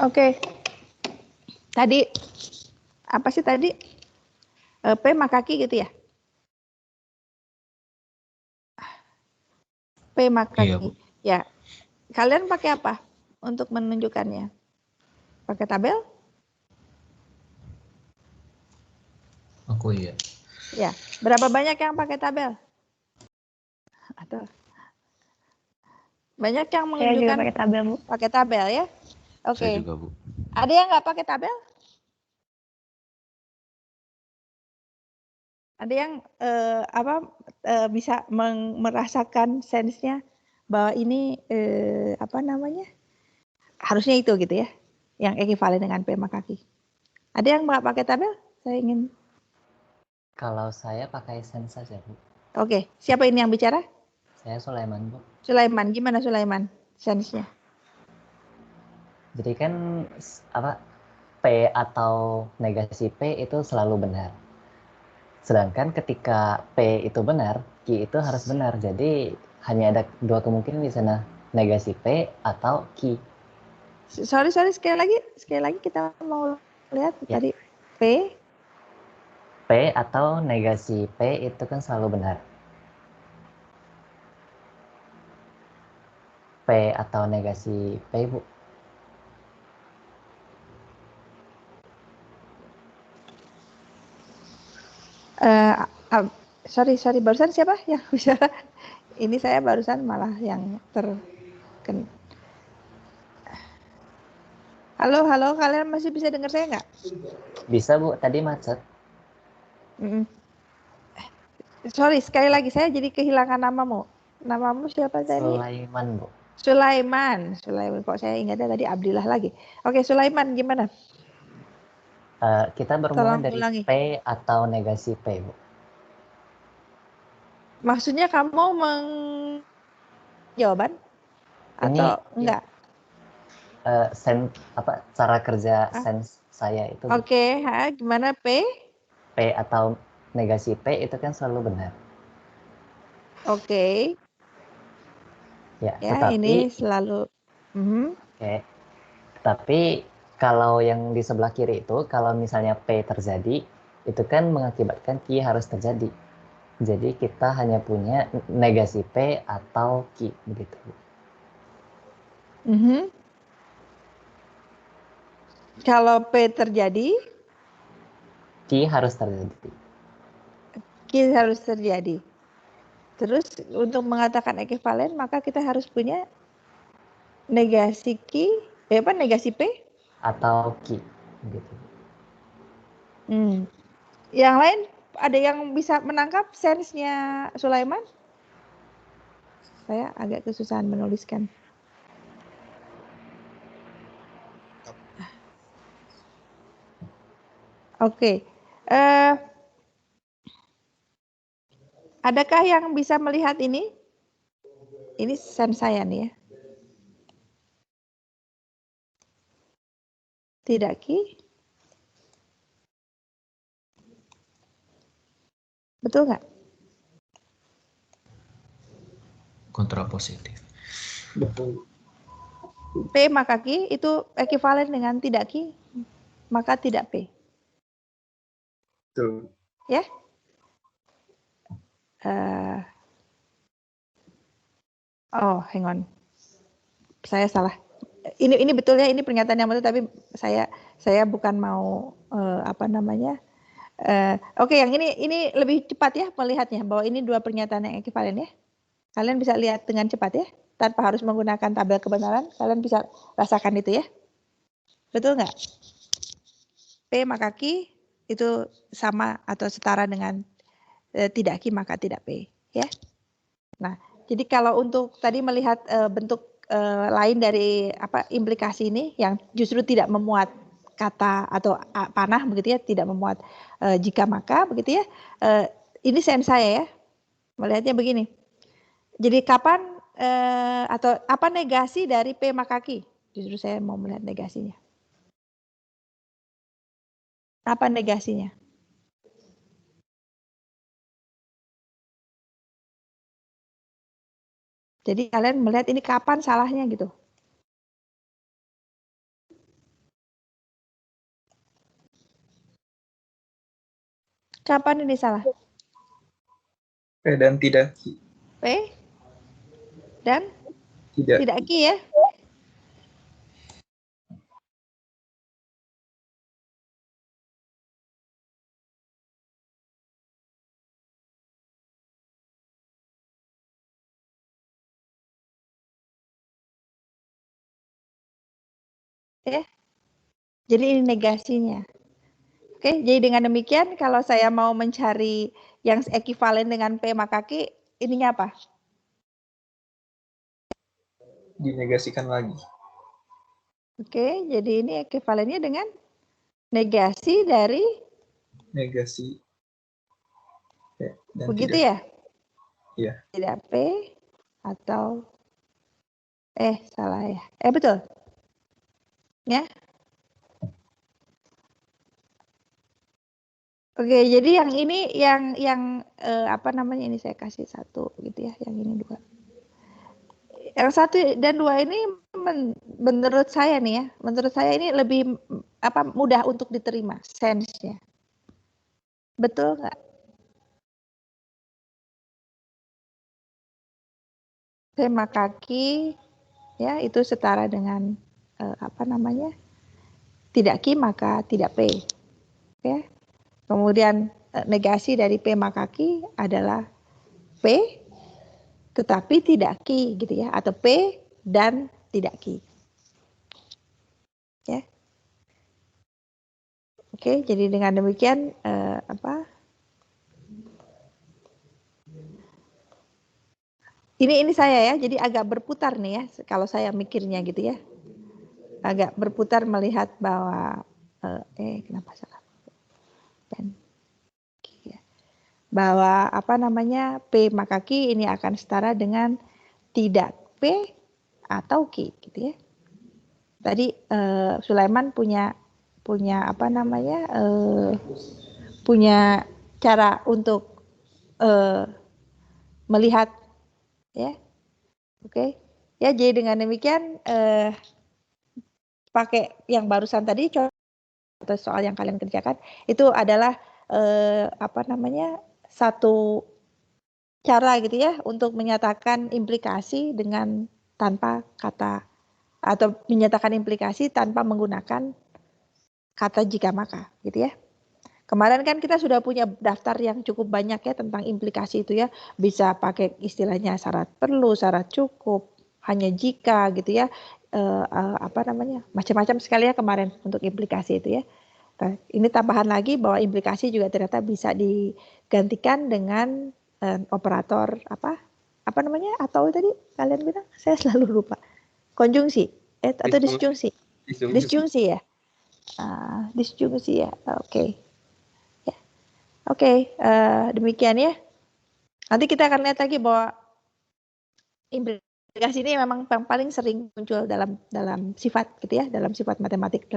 Oke. Tadi apa sih tadi? P makaki gitu ya? P makaki. Iya, Bu. Ya. Kalian pakai apa untuk menunjukkannya? Pakai tabel? Aku iya. Ya. Berapa banyak yang pakai tabel? Atau banyak yang Saya juga menunjukkan pakai tabel, Bu. pakai tabel ya? Saya Oke. juga, Bu. Ada yang nggak pakai tabel? Ada yang bisa merasakan sensenya bahwa ini apa namanya? Harusnya itu gitu ya, yang ekivalen dengan P makaki. Ada yang nggak pakai tabel? Saya ingin. Kalau saya pakai sense saja, Bu. Oke, siapa ini yang bicara? Saya Sulaiman, Bu. Sulaiman, gimana Sulaiman? Sensenya? Jadi kan P atau negasi P itu selalu benar. Sedangkan ketika P itu benar, Q itu harus benar. Jadi hanya ada dua kemungkinan di sana, negasi P atau Q. Sorry, sekali lagi kita mau lihat Ya. tadi P. P atau negasi P itu kan selalu benar. P atau negasi P, Bu. Sorry, barusan siapa yang bicara? Ini saya barusan malah yang Halo, kalian masih bisa dengar saya nggak? Bisa, Bu. Tadi macet. Sorry, sekali lagi saya jadi kehilangan namamu. Namamu siapa tadi? Sulaiman, Bu. Sulaiman. Kok saya ingatnya tadi Abdillah lagi. Oke, Sulaiman gimana? Kita bermula Tolong dari ulangi. P atau negasi P, Bu. Maksudnya kamu jawaban atau enggak? Cara kerja sense saya itu, Bu. Oke, gimana P? P atau negasi P itu kan selalu benar. Oke. Ya, Ya, tetapi ini selalu. Tapi kalau yang di sebelah kiri itu, kalau misalnya P terjadi, itu kan mengakibatkan Q harus terjadi. Jadi kita hanya punya negasi P atau Q, begitu. Kalau P terjadi, Q harus terjadi. Q harus terjadi. Terus untuk mengatakan ekivalen, maka kita harus punya negasi Q, negasi P? Atau Q, begitu. Yang lain ada yang bisa menangkap sense-nya Sulaiman? Saya agak kesusahan menuliskan. Oke. Adakah yang bisa melihat ini? Ini sense saya nih ya. Tidak, Ki? Betul nggak? Kontrapositif. Betul. P maka Ki itu ekivalen dengan tidak Ki, maka tidak P. Betul. Ya? Hang on. Saya salah. Ini betul ya, ini pernyataan yang betul, tapi saya bukan mau Oke, yang ini lebih cepat ya melihatnya, bahwa ini dua pernyataan yang ekivalen ya. Kalian bisa lihat dengan cepat ya, tanpa harus menggunakan tabel kebenaran. Kalian bisa rasakan itu ya. Betul nggak? P maka Q itu sama atau setara dengan tidak Q maka tidak P ya. Nah, jadi kalau untuk tadi melihat bentuk lain dari implikasi ini yang justru tidak memuat kata atau panah begitu ya, tidak memuat jika maka begitu ya. Ini sense saya ya, melihatnya begini. Jadi kapan atau apa negasi dari P maka Q? Justru saya mau melihat negasinya. Apa negasinya? Jadi kalian melihat ini kapan salahnya gitu. Kapan ini salah? P dan tidak Ki. P dan tidak Ki ya. Ya. Jadi ini negasinya. Oke, jadi dengan demikian kalau saya mau mencari yang ekivalen dengan P maka Q, ininya apa? Dinegasikan lagi. Oke, jadi ini ekivalennya dengan negasi dari Negasi P dan begitu tidak. ya? Iya. Tidak P atau salah ya. Betul. Ya. Oke, jadi yang ini yang apa namanya ini saya kasih 1 gitu ya, yang ini 2. Yang 1 dan 2 ini menurut saya nih ya, menurut saya ini lebih mudah untuk diterima sense-nya. Betul nggak? Tema kaki ya itu setara dengan tidak Q maka tidak P. Ya. Kemudian negasi dari P maka Q adalah P tetapi tidak Q gitu ya, atau P dan tidak Q. Ya. Oke, jadi dengan demikian ini saya ya, jadi agak berputar nih ya kalau saya mikirnya gitu ya. Agak berputar melihat bahwa kenapa salah? Bahwa P maka Q ini akan setara dengan tidak P atau Q gitu ya. Tadi Sulaiman punya punya cara untuk melihat ya. Oke. Ya, jadi dengan demikian pakai yang barusan tadi atau soal yang kalian kerjakan itu adalah satu cara gitu ya untuk menyatakan implikasi dengan tanpa kata atau menyatakan implikasi tanpa menggunakan kata jika maka gitu ya. Kemarin kan kita sudah punya daftar yang cukup banyak ya tentang implikasi itu ya, bisa pakai istilahnya syarat perlu, syarat cukup, hanya jika gitu ya, macam-macam sekali ya kemarin untuk implikasi itu ya. Nah, ini tambahan lagi bahwa implikasi juga ternyata bisa digantikan dengan operator atau tadi kalian bilang, saya selalu lupa, konjungsi atau disjungsi, disjungsi ya, disjungsi ya, oke. Oke, demikian ya. Nanti kita akan lihat lagi bahwa implikasi ini memang paling sering muncul dalam sifat gitu ya, dalam sifat matematik,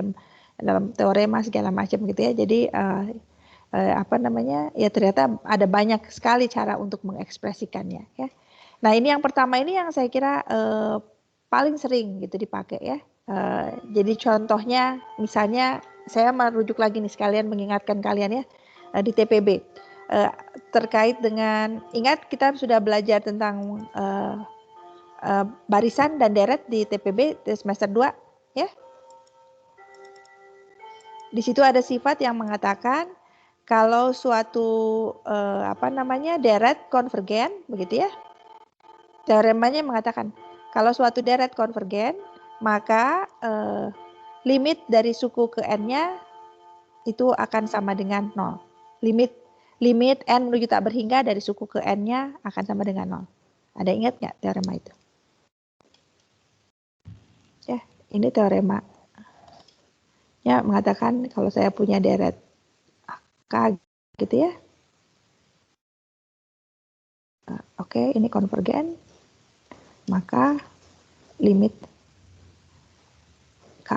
dalam teorema segala macam gitu ya. Jadi ya ternyata ada banyak sekali cara untuk mengekspresikannya ya. Nah, ini yang pertama ini yang saya kira paling sering gitu dipakai ya. Jadi contohnya misalnya saya merujuk lagi nih sekalian mengingatkan kalian ya di TPB terkait dengan, ingat kita sudah belajar tentang barisan dan deret di TPB di semester 2 ya. Di situ ada sifat yang mengatakan kalau suatu deret konvergen begitu ya. Teoremanya mengatakan kalau suatu deret konvergen maka limit dari suku ke n-nya itu akan sama dengan 0. Limit n menuju tak berhingga dari suku ke n-nya akan sama dengan 0. Ada ingat nggak teorema itu? Ya, ini teorema. Ya, mengatakan kalau saya punya deret K gitu ya. Oke, ini konvergen. Maka limit K.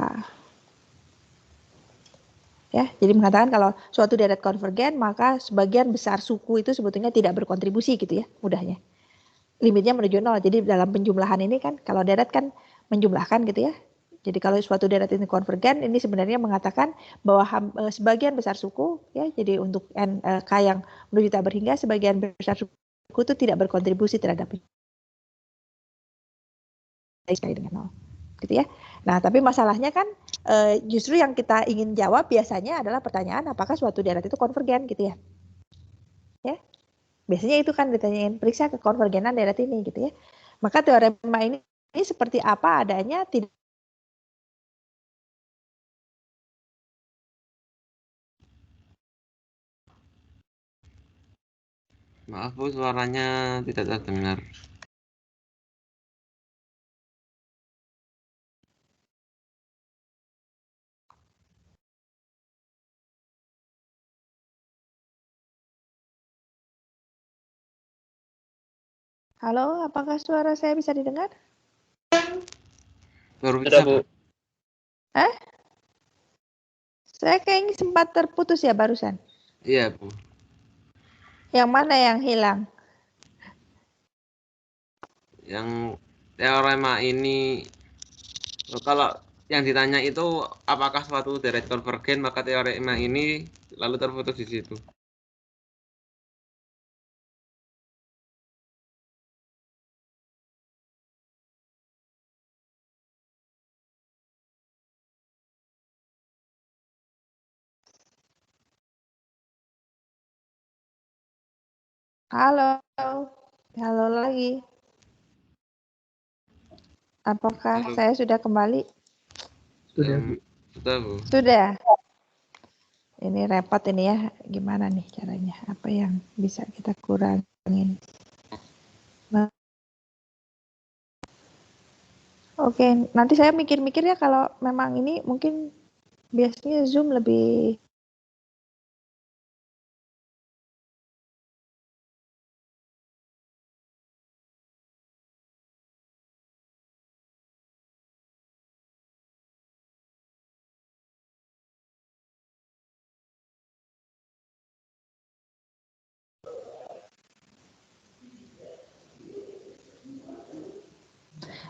Ya, jadi mengatakan kalau suatu deret konvergen maka sebagian besar suku itu sebetulnya tidak berkontribusi gitu ya, mudahnya. Limitnya menuju 0. Jadi dalam penjumlahan ini kan kalau deret kan menjumlahkan gitu ya. Jadi kalau suatu deret ini konvergen, ini sebenarnya mengatakan bahwa sebagian besar suku, ya, jadi untuk K yang menuju tak berhingga, sebagian besar suku itu tidak berkontribusi terhadap sekali dengan 0, gitu ya. Nah, tapi masalahnya kan justru yang kita ingin jawab biasanya adalah pertanyaan apakah suatu deret itu konvergen, gitu ya. Ya, biasanya itu kan ditanyain, periksa kekonvergenan deret ini, gitu ya. Maka teorema ini seperti apa adanya, tidak. Maaf Bu, suaranya tidak terdengar. Halo, apakah suara saya bisa didengar? Baru bisa Bu. Saya kayaknya sempat terputus ya barusan. Iya Bu. Yang mana yang hilang? Yang teorema ini, kalau yang ditanya itu apakah suatu deret konvergen, maka teorema ini lalu terputus di situ. Halo, halo lagi. Apakah Halo. saya sudah kembali? Sudah, Bu. Sudah Bu. Sudah. Ini repot ini ya, gimana nih caranya? Apa yang bisa kita kurangin? Oke, nanti saya mikir-mikir ya kalau memang ini mungkin biasanya Zoom lebih.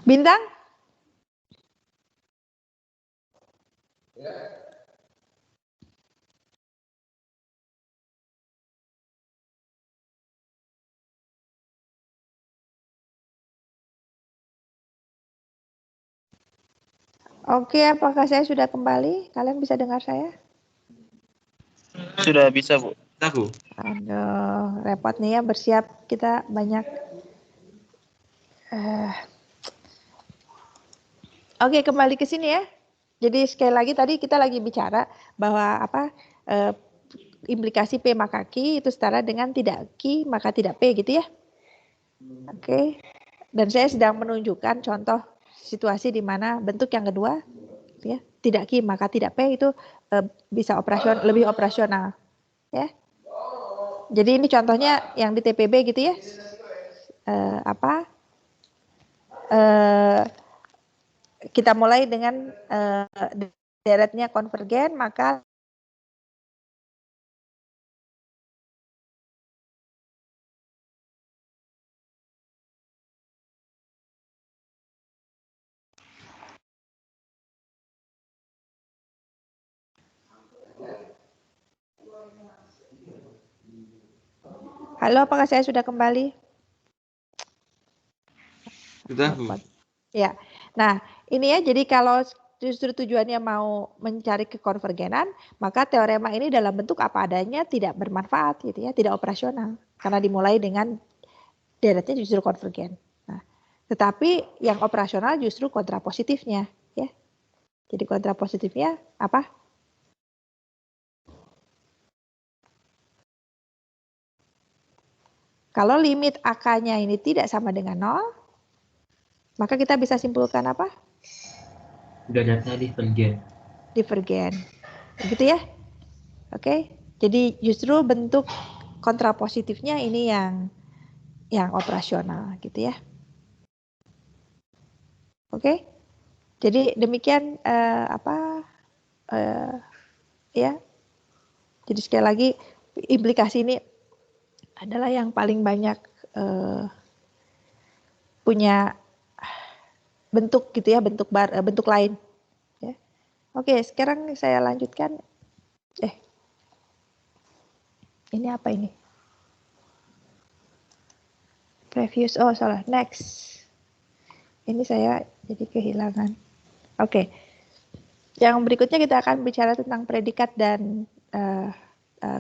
Bintang? Oke, apakah saya sudah kembali? Kalian bisa dengar saya? Sudah bisa, Bu. Bisa Bu. Aduh, repot nih ya, bersiap kita banyak. Oke, kembali ke sini ya. Jadi sekali lagi tadi kita lagi bicara bahwa implikasi P maka Q itu setara dengan tidak Q maka tidak P, gitu ya. Oke. Dan saya sedang menunjukkan contoh situasi di mana bentuk yang kedua, ya, tidak Q maka tidak P itu bisa lebih operasional, ya. Jadi ini contohnya yang di TPB gitu ya. Kita mulai dengan deretnya konvergen, maka halo, apakah saya sudah kembali? Sudah Bu. Ya, nah ini ya, jadi kalau justru tujuannya mau mencari kekonvergenan, maka teorema ini dalam bentuk apa adanya tidak bermanfaat, gitu ya, tidak operasional, karena dimulai dengan deretnya justru konvergen. Nah, tetapi yang operasional justru kontrapositifnya, ya. Jadi kontrapositifnya apa? Kalau limit AK-nya ini tidak sama dengan 0, maka kita bisa simpulkan apa? Deretnya divergen. Divergen. Begitu ya? Oke. Jadi justru bentuk kontrapositifnya ini yang operasional, gitu ya. Oke. Jadi demikian ya. Jadi sekali lagi implikasi ini adalah yang paling banyak punya bentuk, gitu ya, bentuk lain, Oke, sekarang saya lanjutkan. Ini apa ini? Previous, oh salah, next. Ini saya jadi kehilangan. Oke, yang berikutnya kita akan bicara tentang predikat dan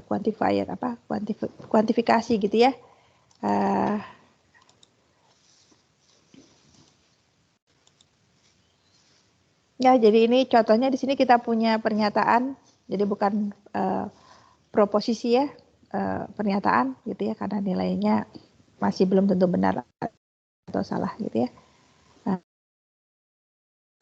quantifier, kuantifikasi gitu ya. Ya, jadi ini contohnya di sini kita punya pernyataan, jadi bukan proposisi ya, pernyataan gitu ya, karena nilainya masih belum tentu benar atau salah gitu ya. Nah,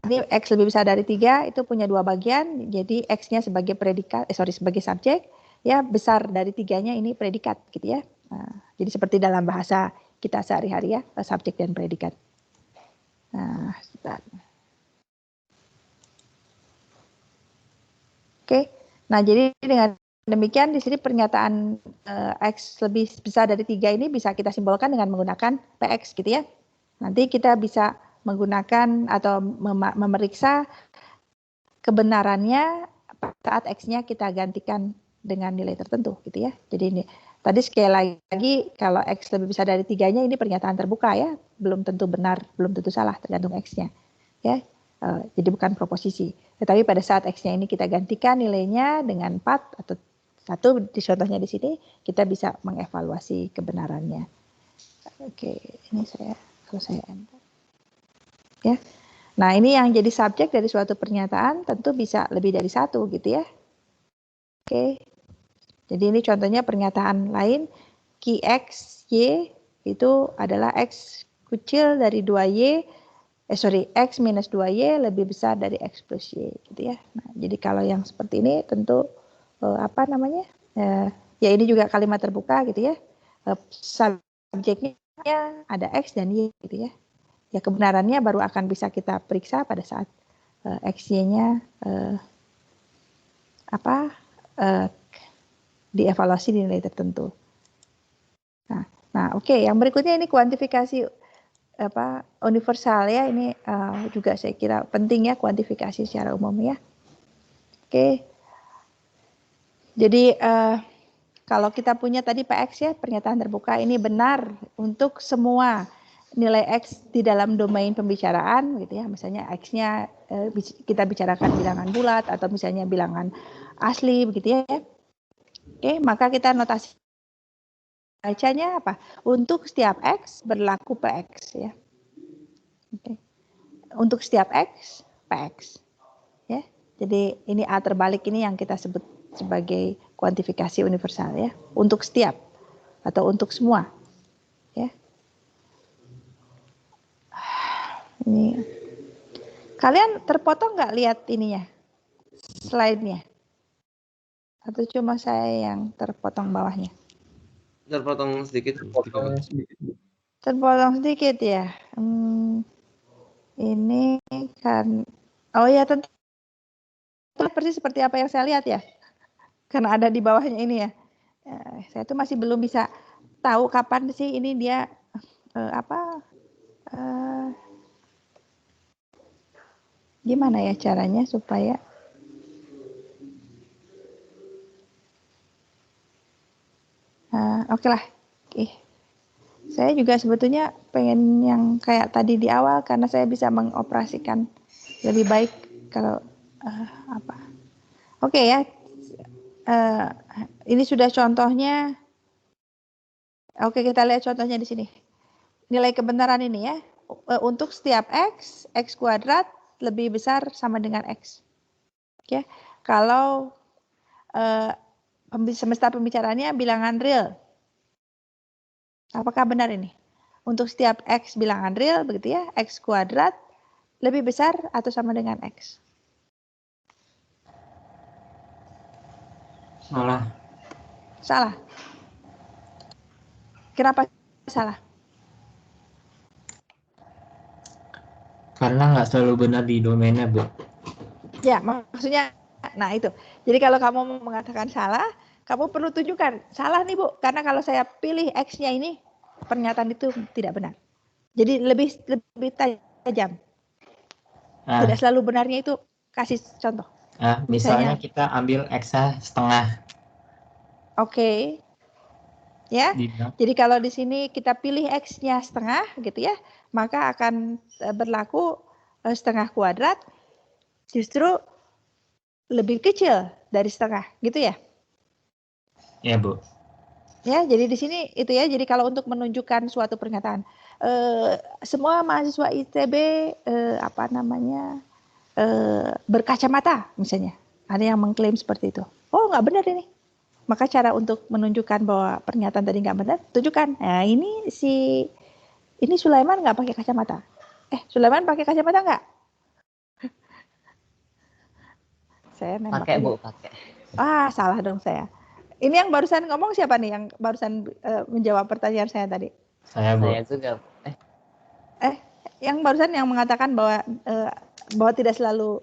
ini X lebih besar dari 3 itu punya 2 bagian, jadi X-nya sebagai predikat, sebagai subjek, ya besar dari 3-nya ini predikat gitu ya. Nah, jadi seperti dalam bahasa kita sehari-hari ya, subjek dan predikat. Nah, Oke, nah jadi dengan demikian di sini pernyataan X lebih besar dari 3 ini bisa kita simbolkan dengan menggunakan PX gitu ya. Nanti kita bisa menggunakan atau memeriksa kebenarannya saat X-nya kita gantikan dengan nilai tertentu gitu ya. Jadi ini tadi sekali lagi kalau X lebih besar dari 3-nya ini pernyataan terbuka ya, belum tentu benar, belum tentu salah tergantung X-nya ya. Jadi bukan proposisi. Tetapi pada saat X-nya ini kita gantikan nilainya dengan 4 atau 1, di contohnya di sini, kita bisa mengevaluasi kebenarannya. Oke, ini kalau saya enter. Ya. Nah, ini yang jadi subjek dari suatu pernyataan tentu bisa lebih dari 1 gitu ya. Oke. Jadi ini contohnya pernyataan lain, X, Y itu adalah X kecil dari 2Y, X minus 2Y lebih besar dari X plus Y gitu ya. Nah, jadi kalau yang seperti ini tentu ya ini juga kalimat terbuka gitu ya. Subjeknya ada X dan Y gitu ya. Ya kebenarannya baru akan bisa kita periksa pada saat X, Y-nya dievaluasi di nilai tertentu. Nah, oke, yang berikutnya ini kuantifikasi universal ya, ini juga saya kira penting ya, kuantifikasi secara umum ya. Oke, jadi kalau kita punya tadi PX ya, pernyataan terbuka ini benar untuk semua nilai X di dalam domain pembicaraan gitu ya, misalnya X-nya kita bicarakan bilangan bulat atau misalnya bilangan asli begitu ya. Oke, maka kita notasi bacanya apa? Untuk setiap X berlaku PX ya. Oke. Untuk setiap X, PX. Ya. Jadi ini A terbalik ini yang kita sebut sebagai kuantifikasi universal ya. Untuk setiap atau untuk semua. Ya. Ini. Kalian terpotong nggak lihat ininya? Slide-nya? Atau cuma saya yang terpotong bawahnya? Terpotong sedikit. Terpotong sedikit ya. Ini kan, oh ya tentu persis seperti apa yang saya lihat ya, karena ada di bawahnya ini ya. Saya tuh masih belum bisa tahu kapan sih ini dia gimana ya caranya supaya oke lah. Saya juga sebetulnya pengen yang kayak tadi di awal karena saya bisa mengoperasikan lebih baik kalau Oke ya. Ini sudah contohnya. Oke, kita lihat contohnya di sini. Nilai kebenaran ini ya. Untuk setiap X, X kuadrat lebih besar sama dengan X. Oke. Kalau semesta pembicaraannya bilangan real. Apakah benar ini? Untuk setiap X bilangan real, begitu ya, X kuadrat lebih besar atau sama dengan X? Salah. Salah. Kenapa salah? Karena nggak selalu benar di domainnya, Bu. Ya, maksudnya, nah itu. Jadi kalau kamu mau mengatakan salah, kamu perlu tunjukkan, salah nih Bu, karena kalau saya pilih X-nya ini, pernyataan itu tidak benar. Jadi lebih tajam. Tidak selalu benarnya itu, kasih contoh. Misalnya kita ambil X-nya setengah. Oke. Ya. Jadi kalau di sini kita pilih X-nya setengah gitu ya, maka akan berlaku setengah kuadrat justru lebih kecil dari setengah, gitu ya? Ya, Bu. Ya, jadi di sini itu ya. Jadi kalau untuk menunjukkan suatu pernyataan, semua mahasiswa ITB berkacamata, misalnya. Ada yang mengklaim seperti itu. Oh, nggak benar ini. Maka cara untuk menunjukkan bahwa pernyataan tadi nggak benar, tunjukkan. Nah, ini Sulaiman nggak pakai kacamata. Sulaiman pakai kacamata nggak? Saya nembak Pakai, aja. Bu, pakai. Salah dong saya. Ini yang barusan ngomong siapa nih yang barusan menjawab pertanyaan saya tadi? Saya, Bu. Saya juga. Yang barusan yang mengatakan bahwa tidak selalu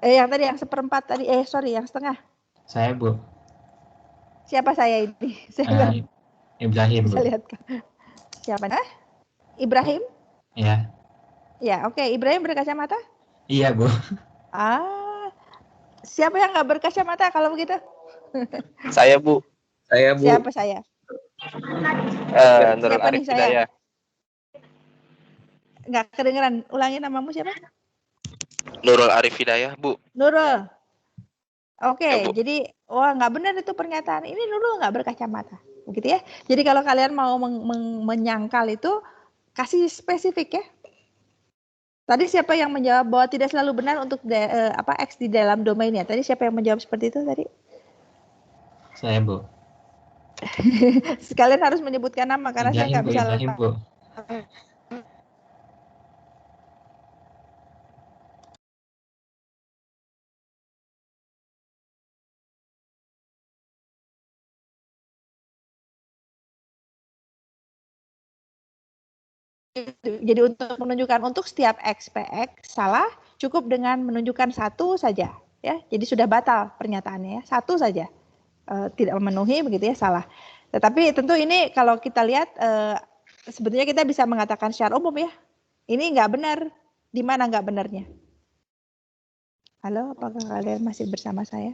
yang tadi yang seperempat tadi yang setengah. Saya, Bu. Siapa saya ini? Saya Ibrahim, bisa Bu. lihat. Siapa? Ibrahim? Ya. Ya, oke. Ibrahim berkacamata? Iya, Bu. Siapa yang nggak berkacamata kalau begitu? Saya, Bu. Siapa saya? Nurul Siapa Arif nih saya? Hidayah. Nggak kedengeran. Ulangi namamu siapa? Nurul Arif Hidayah, Bu. Nurul. Oke, Ya, Bu. jadi nggak benar itu pernyataan. Ini Nurul nggak berkacamata, begitu ya. Jadi kalau kalian mau menyangkal itu, kasih spesifik ya. Tadi siapa yang menjawab bahwa tidak selalu benar untuk X di dalam domainnya? Tadi siapa yang menjawab seperti itu tadi? Saya, Bu. Sekalian harus menyebutkan nama karena saya nggak bisa. Ibrahim, Bu. Jadi untuk menunjukkan untuk setiap XPX salah, cukup dengan menunjukkan satu saja, ya. Jadi sudah batal pernyataannya, ya. Satu saja tidak memenuhi, begitu ya, salah. Tetapi tentu ini kalau kita lihat sebetulnya kita bisa mengatakan secara umum ya, ini nggak benar. Di mana nggak benarnya? Halo, apakah kalian masih bersama saya?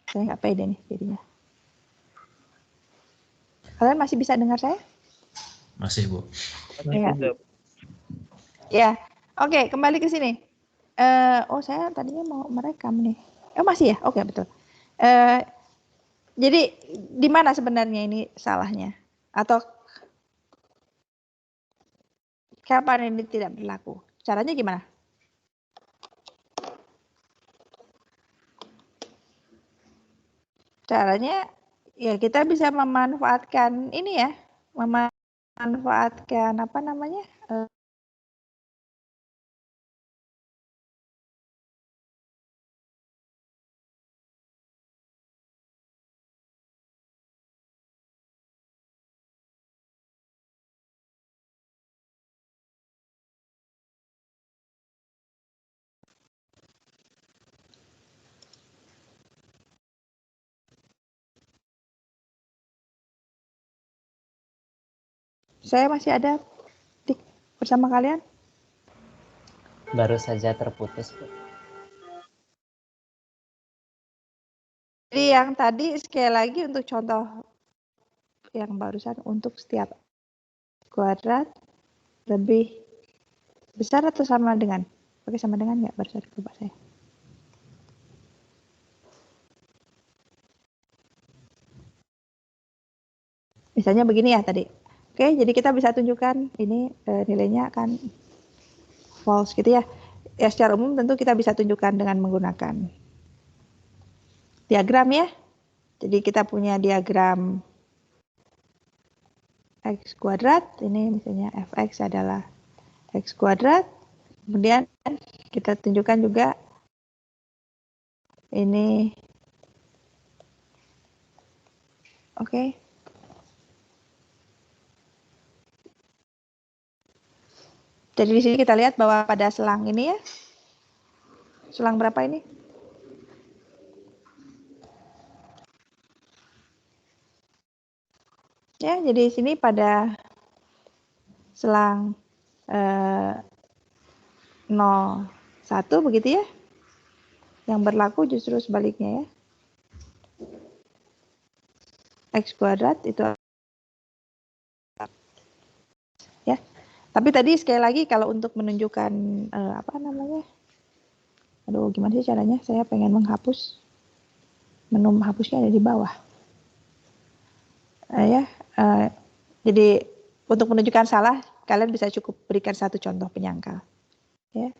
Saya nggak pede nih jadinya. Kalian masih bisa dengar saya? Masih, Bu. Ya, oke, kembali ke sini. Saya tadinya mau merekam nih. Masih ya? Oke, betul. Jadi di mana sebenarnya ini salahnya? Atau kapan ini tidak berlaku? Caranya gimana? Caranya ya kita bisa memanfaatkan ini ya, memanfaatkan apa namanya? Saya masih ada bersama kalian? Baru saja terputus, Bu. Jadi yang tadi sekali lagi untuk contoh yang barusan untuk setiap kuadrat lebih besar atau sama dengan? Pakai sama dengan nggak? Barusan coba saya. Misalnya begini ya tadi. Oke, jadi kita bisa tunjukkan ini nilainya akan false gitu ya. Ya secara umum tentu kita bisa tunjukkan dengan menggunakan diagram ya. Jadi kita punya diagram X kuadrat. Ini misalnya Fx adalah X kuadrat. Kemudian kita tunjukkan juga ini. Oke. Jadi di sini kita lihat bahwa pada selang ini ya. Selang berapa ini? Ya, jadi di sini pada selang 1 begitu ya. Yang berlaku justru sebaliknya ya. X kuadrat itu ya. Tapi tadi sekali lagi kalau untuk menunjukkan apa namanya? Aduh, gimana sih caranya? Saya pengen menghapus. Menu menghapusnya ada di bawah. Jadi untuk menunjukkan salah, kalian bisa cukup berikan satu contoh penyangkal. Ya.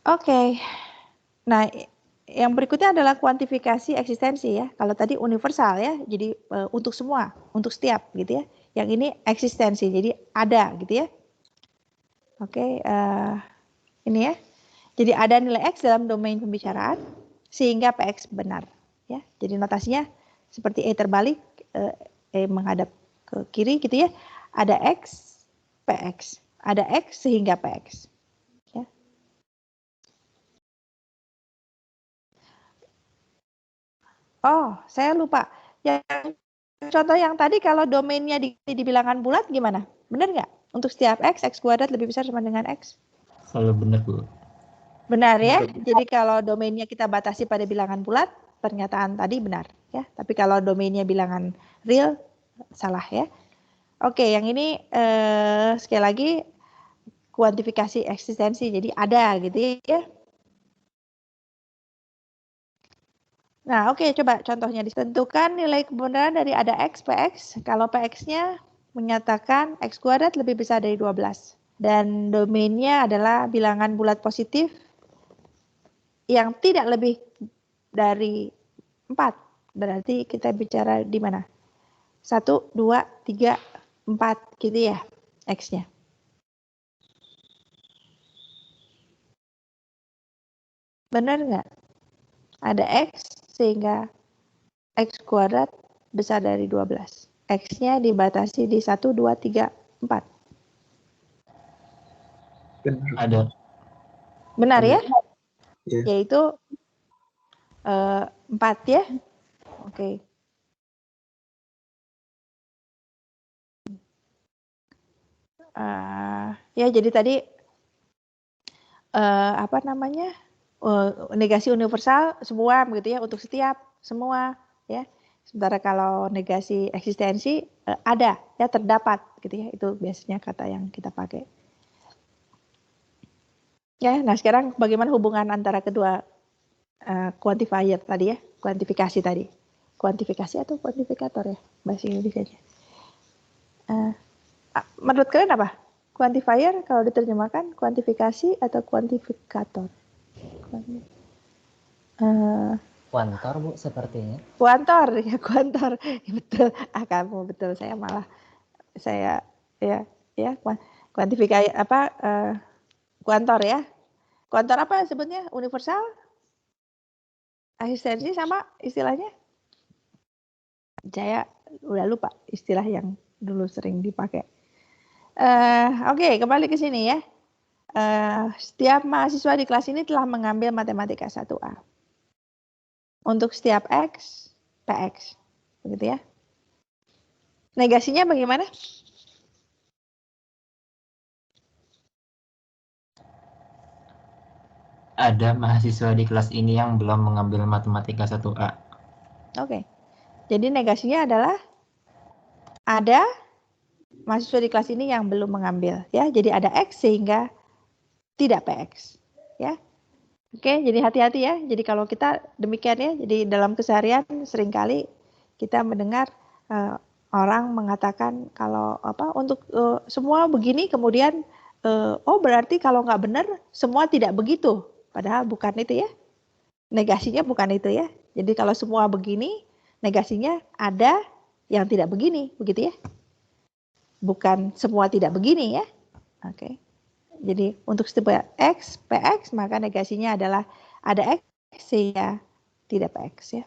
Oke. Nah, yang berikutnya adalah kuantifikasi eksistensi ya. Kalau tadi universal ya, jadi untuk semua, untuk setiap gitu ya. Yang ini eksistensi, jadi ada gitu ya. Oke, ini ya. Jadi ada nilai X dalam domain pembicaraan sehingga PX benar. Ya, jadi notasinya seperti E terbalik, E menghadap ke kiri gitu ya. Ada X, PX. Ada X sehingga PX. Ya. Oh, saya lupa. Yang contoh yang tadi kalau domainnya di bilangan bulat gimana? Benar nggak? Untuk setiap X, X kuadrat lebih besar sama dengan X? Kalau benar, Bu. Benar ya. Jadi kalau domainnya kita batasi pada bilangan bulat, pernyataan tadi benar ya. Tapi kalau domainnya bilangan real, salah ya. Oke, yang ini sekali lagi kuantifikasi eksistensi. Jadi ada gitu ya. Nah, oke, coba contohnya ditentukan nilai kebenaran dari ada X, PX. Kalau PX-nya menyatakan X kuadrat lebih besar dari 12. Dan domainnya adalah bilangan bulat positif yang tidak lebih dari 4. Berarti kita bicara di mana? 1, 2, 3, 4 gitu ya X-nya. Benar nggak? Ada X sehingga X kuadrat besar dari 12. X-nya dibatasi di 1, 2, 3, 4. Ada. Benar ya? Ya. Yaitu 4 ya. Oke. Ya jadi tadi apa namanya negasi universal semua begitu ya untuk setiap semua ya. Sementara kalau negasi eksistensi ada ya terdapat gitu ya itu biasanya kata yang kita pakai. Ya, nah sekarang bagaimana hubungan antara kedua quantifier tadi ya, kuantifikasi tadi, kuantifikasi atau kuantifikator ya bahasa Indonesianya. Menurut kalian apa? Quantifier kalau diterjemahkan kuantifikasi atau kuantifikator? Kuantor, Bu, sepertinya. Kuantor, ya kuantor. Ya, betul. Kamu betul. Saya ya kuantifikasi apa kuantor ya. Kuantor apa sebutnya? Universal? Eksistensi sama istilahnya? Saya udah lupa istilah yang dulu sering dipakai. Oke, kembali ke sini ya. Setiap mahasiswa di kelas ini telah mengambil matematika 1A. Untuk setiap X, PX. Begitu ya. Negasinya bagaimana? Ada mahasiswa di kelas ini yang belum mengambil matematika 1A. Oke. Jadi negasinya adalah ada mahasiswa di kelas ini yang belum mengambil ya. Jadi ada X sehingga tidak PX ya. Oke, jadi hati-hati ya. Jadi kalau kita demikian ya, jadi dalam keseharian seringkali kita mendengar orang mengatakan kalau apa untuk semua begini kemudian oh berarti kalau nggak benar semua tidak begitu. Padahal bukan itu ya. Negasinya bukan itu ya. Jadi kalau semua begini, negasinya ada yang tidak begini, begitu ya. Bukan semua tidak begini ya. Oke. Jadi untuk setiap X, PX, maka negasinya adalah ada X sehingga tidak PX ya.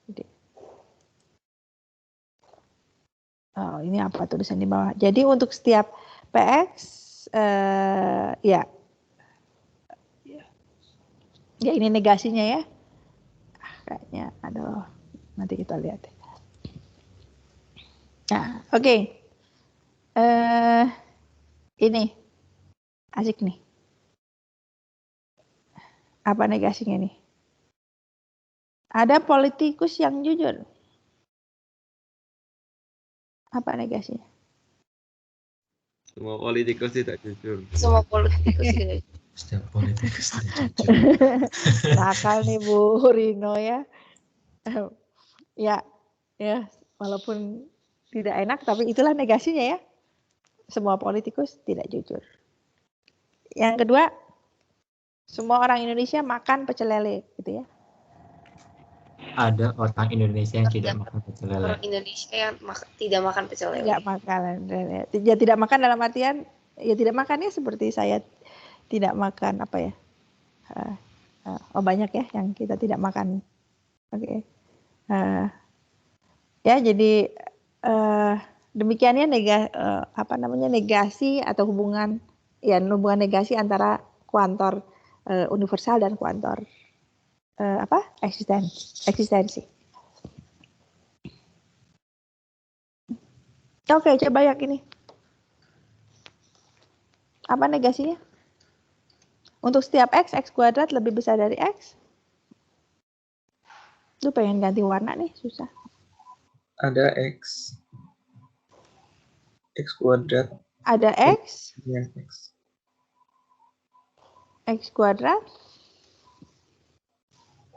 Jadi, oh ini apa tulisan di bawah. Jadi untuk setiap PX, ya ini negasinya ya. Kayaknya, aduh, nanti kita lihat. Nah, oke. Ini Asik nih. Apa negasinya nih? Ada politikus yang jujur. Apa negasinya? Semua politikus tidak jujur. Semua politikus tidak. Setiap politikus tidak jujur. Nakal nih Bu Rino ya. Ya, walaupun tidak enak tapi itulah negasinya ya. Semua politikus tidak jujur. Yang kedua, semua orang Indonesia makan pecel lele gitu ya. Ada orang Indonesia yang tidak makan pecel lele. Orang Indonesia yang tidak makan pecel lele. Tidak makan lele. Ya, tidak makan dalam artian ya tidak makan ya seperti saya tidak makan apa ya. Banyak ya yang kita tidak makan. Oke. Ya jadi demikiannya negasi atau hubungan negasi antara kuantor universal dan kuantor eksistensi. Oke, coba yang ini. Apa negasinya? Untuk setiap x kuadrat lebih besar dari x. Lu pengen ganti warna nih, susah. Ada x kuadrat. Ada x Dengan x. X kuadrat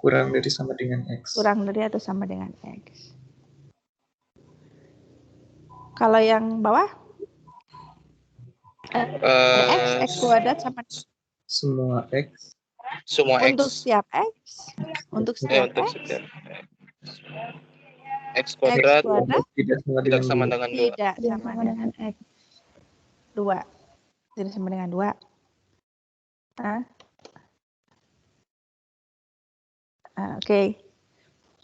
Kurang dari sama dengan x. kurang dari atau sama dengan x. Kalau yang bawah x kuadrat sama Semua x. Semua untuk X. setiap x untuk setiap Untuk x setiap X kuadrat Tidak sama tidak dengan sama dua. dengan 2. tidak sama dengan x 2 tidak sama dengan 2. Oke.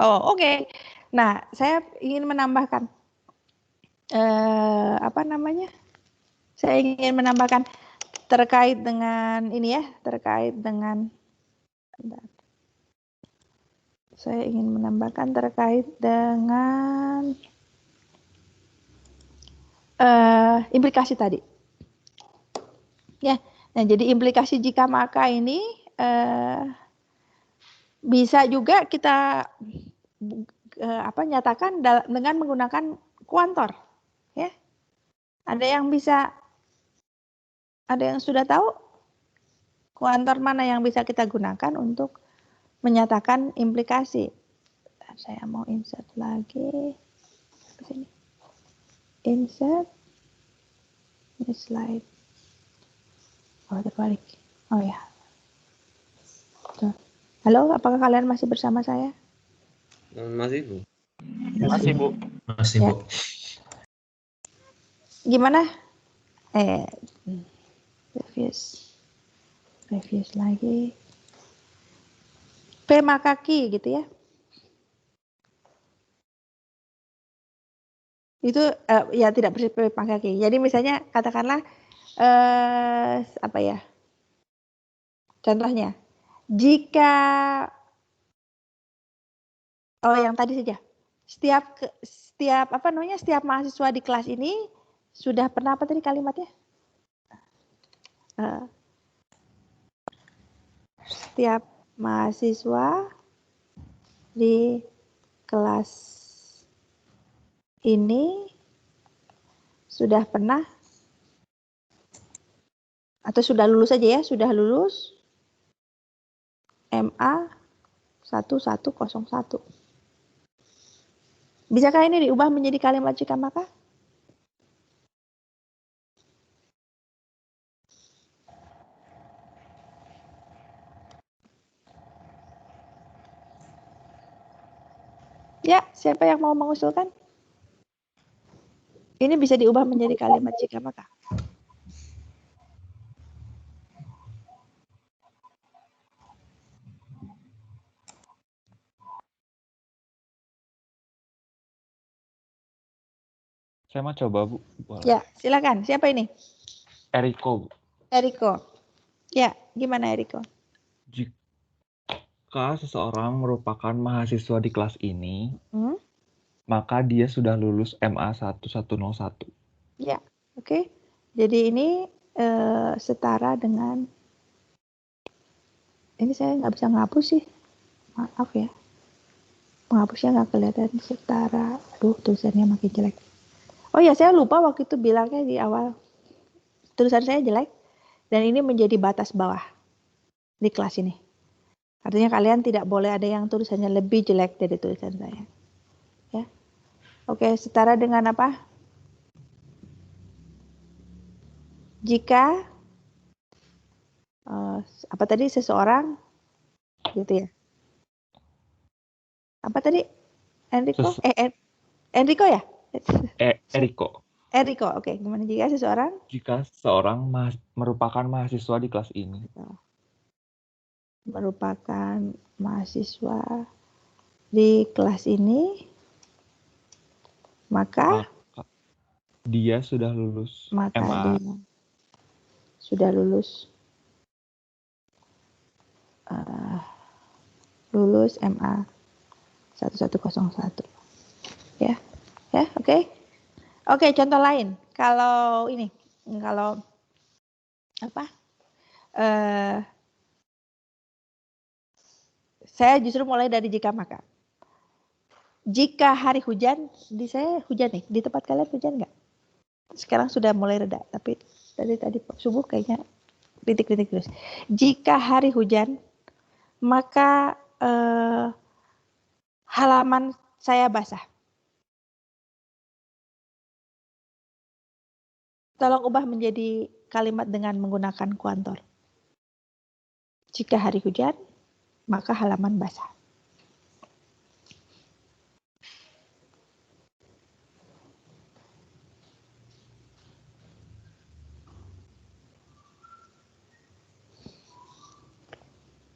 Oke. Nah, saya ingin menambahkan Saya ingin menambahkan terkait dengan ini ya, saya ingin menambahkan terkait dengan implikasi tadi. Ya, nah jadi implikasi jika maka ini bisa juga kita nyatakan dengan menggunakan kuantor. Ya, ada yang sudah tahu kuantor mana yang bisa kita gunakan untuk menyatakan implikasi. Saya mau insert lagi ke sini. Insert ini slide. Terbalik. Oh ya. Tuh. Halo, apakah kalian masih bersama saya? Masih, Bu. Masih, Bu. Masih, Bu. Gimana? Previous lagi. P maka Q gitu ya. Itu ya tidak bersifat P maka Q. Jadi misalnya katakanlah contohnya, jika yang tadi saja, setiap mahasiswa di kelas ini sudah pernah apa tadi kalimatnya? Setiap mahasiswa di kelas ini sudah pernah atau sudah lulus saja ya, sudah lulus MA 1101. Bisakah ini diubah menjadi kalimat jika maka? Ya, siapa yang mau mengusulkan? Ini bisa diubah menjadi kalimat jika maka. Saya mau coba, Bu. Boleh. Ya, silakan. Siapa ini? Eriko, Bu. Eriko. Ya, gimana Eriko? Jika seseorang merupakan mahasiswa di kelas ini, maka dia sudah lulus MA 1101. Ya, oke. Jadi ini setara dengan, ini saya nggak bisa ngapus sih, maaf ya, penghapusnya nggak kelihatan, setara, aduh tulisannya makin jelek. Oh ya, saya lupa waktu itu bilangnya di awal, tulisan saya jelek, dan ini menjadi batas bawah di kelas ini. Artinya kalian tidak boleh ada yang tulisannya lebih jelek dari tulisan saya. Ya. Oke, setara dengan apa? Jika apa tadi, seseorang gitu ya. Apa tadi? Enrico? Enrico ya? Eriko. Enrico, oke. Gimana jika seseorang? Jika seorang merupakan mahasiswa di kelas ini. Merupakan mahasiswa di kelas ini, maka dia sudah lulus MA. Dia sudah lulus lulus MA 1101. Ya, oke. Oke, contoh lain. Kalau ini, kalau apa? Saya justru mulai dari jika maka. Jika hari hujan, di saya hujan nih. Di tempat kalian hujan nggak? Sekarang sudah mulai reda, tapi dari tadi subuh kayaknya rintik-rintik terus. Jika hari hujan, maka halaman saya basah. Tolong ubah menjadi kalimat dengan menggunakan kuantor. Jika hari hujan, maka halaman basah.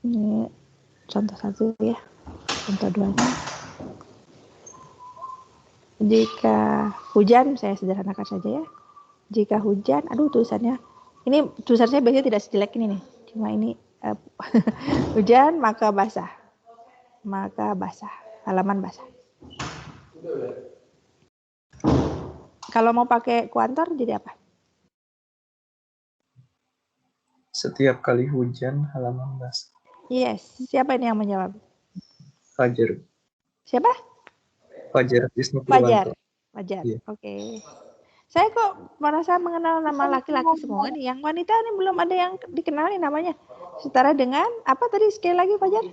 Ini contoh satu ya. Contoh duanya. Jika hujan, saya sederhanakan saja ya. Jika hujan, aduh tulisannya. Ini tulisan saya biasanya tidak sejelek ini nih. Cuma ini hujan maka basah. Maka basah. Halaman basah. Kalau mau pakai kuantor jadi apa? Setiap kali hujan halaman basah. Yes. Siapa ini yang menjawab? Fajar. Siapa? Fajar Wisnu Purwanto. Fajar. Iya. Oke. Saya kok merasa mengenal nama laki-laki semua nih. Yang wanita ini belum ada yang dikenali namanya. Setara dengan apa tadi sekali lagi Fajar?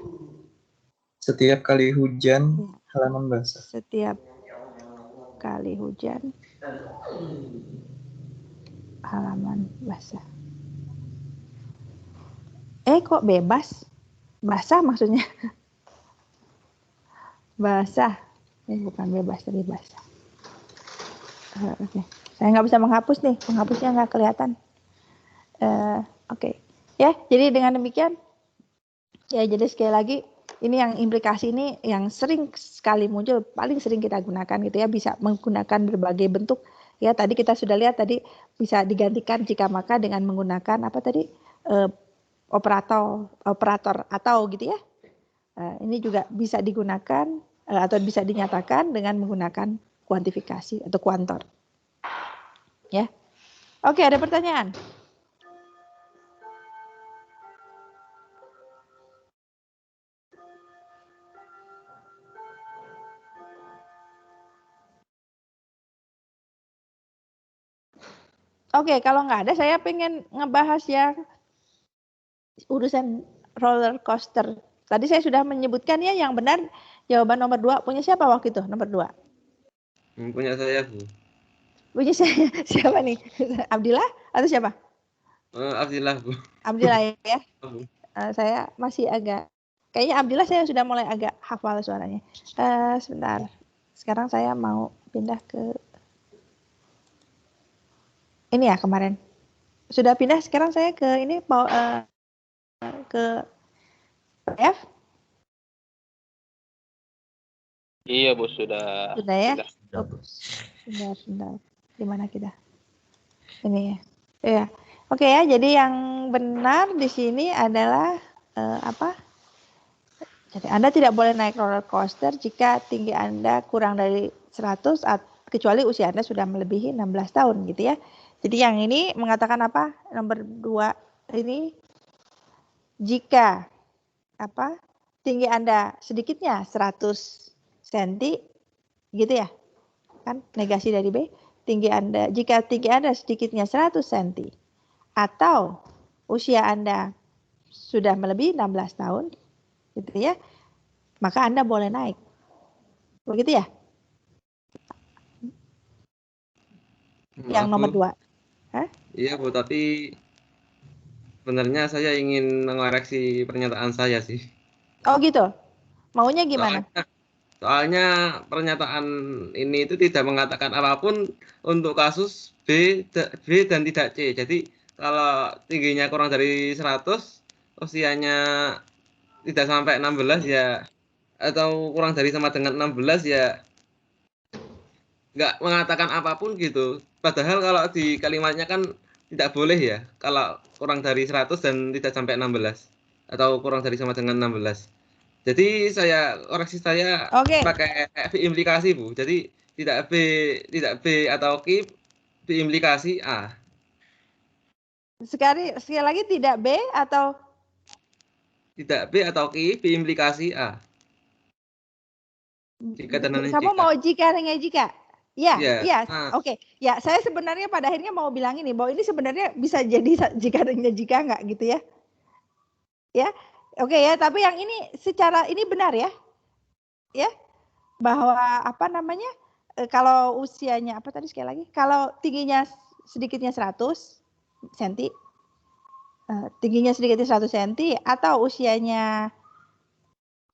Setiap kali hujan halaman basah. Setiap kali hujan halaman basah. Kok bebas? Basah maksudnya? Basah. Bukan bebas, tapi basah. Oke. Saya nggak bisa menghapus nih, penghapusnya nggak kelihatan. Oke. Ya, jadi dengan demikian, ya jadi sekali lagi, ini yang implikasi ini yang sering sekali muncul, paling sering kita gunakan gitu ya, bisa menggunakan berbagai bentuk. Ya, tadi kita sudah lihat tadi bisa digantikan jika maka dengan menggunakan apa tadi operator atau gitu ya. Ini juga bisa digunakan atau bisa dinyatakan dengan menggunakan kuantifikasi atau kuantor. Ya. Oke, ada pertanyaan? Oke, kalau nggak ada, saya pengen ngebahas yang urusan roller coaster. Tadi saya sudah menyebutkan ya, yang benar jawaban nomor 2 punya siapa waktu itu? Nomor 2. Punya saya, Bu. Punya saya siapa nih? Abdillah atau siapa? Abdillah, Bu. Abdillah ya. Saya masih agak, kayaknya Abdillah saya sudah mulai agak hafal suaranya. Sebentar. Sekarang saya mau pindah ke ini ya kemarin. Sudah pindah, sekarang saya ke ini ke PDF. Iya, Bu, sudah. Sudah ya? Sudah. Di mana kita? Ini ya. Iya. Oke ya, jadi yang benar di sini adalah apa? Jadi Anda tidak boleh naik roller coaster jika tinggi Anda kurang dari 100 kecuali usia Anda sudah melebihi 16 tahun gitu ya. Jadi yang ini mengatakan apa? Nomor 2 ini jika apa? Tinggi Anda sedikitnya 100 cm gitu ya. Kan negasi dari B. Jika tinggi Anda sedikitnya 100 cm atau usia Anda sudah melebihi 16 tahun gitu ya, maka Anda boleh naik. Begitu ya? Yang nomor 2. Iya Bu, tapi sebenarnya saya ingin mengoreksi pernyataan saya sih. Oh gitu. Maunya gimana? Soalnya pernyataan ini itu tidak mengatakan apapun untuk kasus B dan tidak C. Jadi kalau tingginya kurang dari 100, usianya tidak sampai 16 ya, atau kurang dari sama dengan 16 ya, nggak mengatakan apapun gitu. Padahal kalau di kalimatnya kan tidak boleh ya, kalau kurang dari 100 dan tidak sampai 16 atau kurang dari sama dengan 16. Jadi koreksi saya pakai V implikasi Bu. Jadi tidak B atau Q, B implikasi A. Sekali lagi tidak B atau tidak B atau Q, B implikasi A. Jika dan kamu mau jika dengan jika? Ya. Oke. Ya, saya sebenarnya pada akhirnya mau bilang ini bahwa ini sebenarnya bisa jadi jika dengan jika enggak gitu ya. Ya. Oke ya, tapi yang ini secara ini benar ya. Ya. Bahwa apa namanya? Kalau usianya apa tadi sekali lagi? Kalau tingginya sedikitnya 100 cm, tingginya sedikitnya 100 cm atau usianya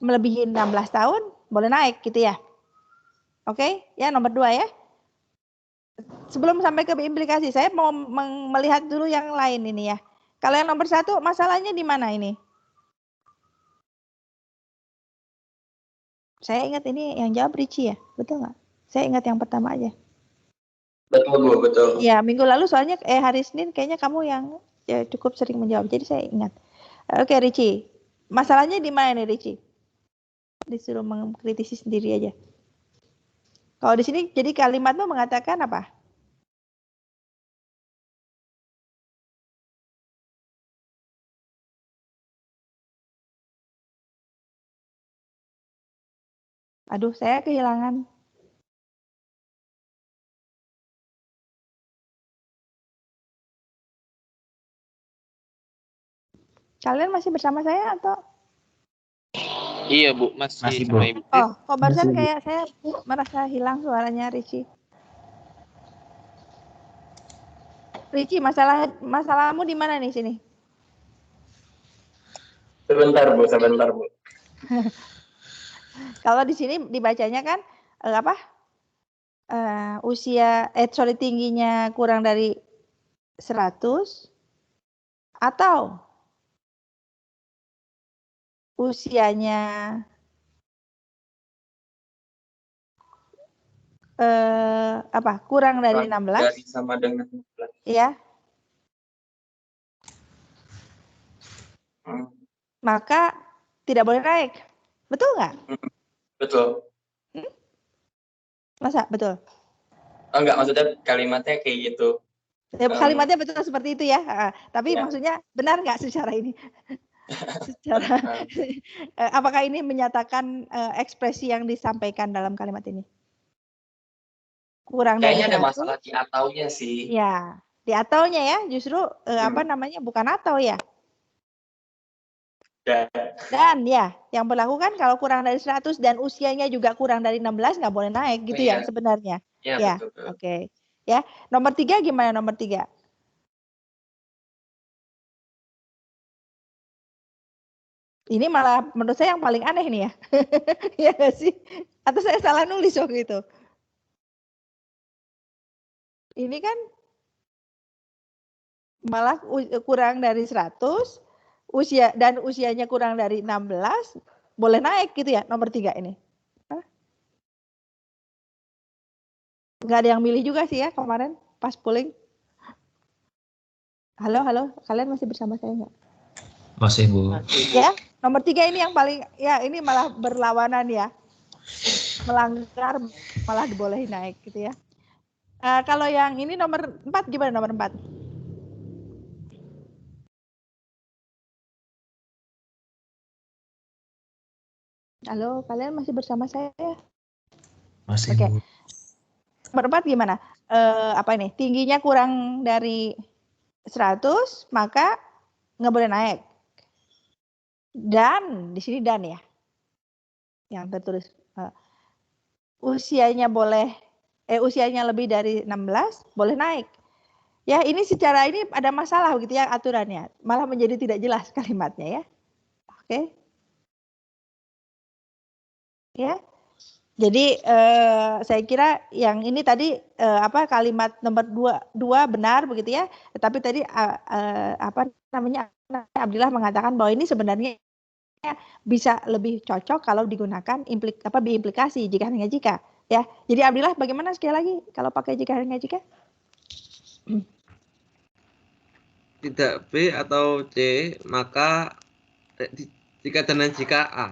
melebihi 16 tahun boleh naik gitu ya. Oke, ya nomor 2 ya. Sebelum sampai ke implikasi, saya mau melihat dulu yang lain ini ya. Kalau yang nomor 1 masalahnya di mana ini? Saya ingat ini yang jawab Richie ya, betul nggak? Saya ingat yang pertama aja. Betul Bu, betul. Ya, minggu lalu soalnya hari Senin kayaknya kamu yang cukup sering menjawab, jadi saya ingat. Oke Richie, masalahnya di mana nih Richie? Disuruh mengkritisi sendiri aja. Kalau di sini jadi kalimatnya mengatakan apa? Aduh, saya kehilangan. Kalian masih bersama saya atau? Iya Bu, masih Bu. sama Ibu. Oh, kok barusan kayak saya merasa hilang suaranya Richie. Richie, masalahmu di mana nih sini? Sebentar Bu. Kalau di sini dibacanya kan tingginya kurang dari 100 atau usianya kurang dari 16 dari sama dengan 16. Ya. Maka tidak boleh naik. Betul nggak? Betul. Masa betul? Oh, enggak, maksudnya kalimatnya kayak gitu. Ya, kalimatnya betul seperti itu ya. Tapi ya. maksudnya benar nggak secara ini? Apakah ini menyatakan ekspresi yang disampaikan dalam kalimat ini? Kurang kayaknya dari 100. Ada masalah di ataunya sih. Ya, di ataunya ya, justru bukan atau ya. Dan ya, yang berlaku kan kalau kurang dari 100 dan usianya juga kurang dari 16 nggak boleh naik gitu ya sebenarnya. Ya, betul. Oke. Ya, nomor 3 gimana nomor 3? Ini malah menurut saya yang paling aneh nih ya. Ya nggak sih? Atau saya salah nulis waktu itu? Ini kan malah kurang dari 100, usianya kurang dari 16, boleh naik gitu ya nomor 3 ini. Nggak ada yang milih juga sih ya kemarin pas polling. Halo, kalian masih bersama saya nggak? Masih Bu. Ya, nomor 3 ini yang paling, ya ini malah berlawanan ya. Melanggar malah dibolehin naik gitu ya. Kalau yang ini nomor 4 gimana nomor 4? Halo, kalian masih bersama saya? Masih. Oke. Nomor 4 gimana? Apa ini? Tingginya kurang dari 100, maka nggak boleh naik. Dan, di sini dan ya. Yang tertulis. Usianya lebih dari 16, boleh naik. Ya, ini secara ini ada masalah begitu ya aturannya. Malah menjadi tidak jelas kalimatnya ya. Oke. Ya. Jadi saya kira yang ini tadi kalimat nomor 2 benar begitu ya. Tetapi tadi Abdillah mengatakan bahwa ini sebenarnya bisa lebih cocok kalau digunakan biimplikasi jika hanya jika ya. Jadi Abdillah bagaimana sekali lagi kalau pakai jika hanya jika? Tidak B atau C, maka jika dan jika A.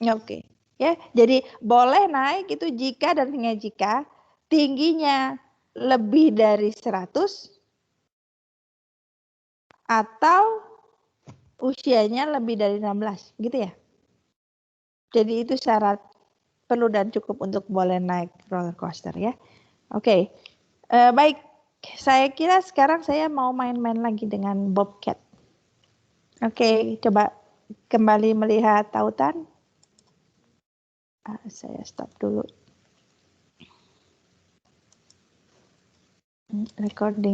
Oke. Ya, jadi boleh naik itu jika dan hanya jika tingginya lebih dari 100 atau usianya lebih dari 16, gitu ya. Jadi itu syarat perlu dan cukup untuk boleh naik roller coaster ya. Oke. Baik, saya kira sekarang saya mau main-main lagi dengan Bobcat. Oke, coba kembali melihat tautan. Saya stop dulu. Recording.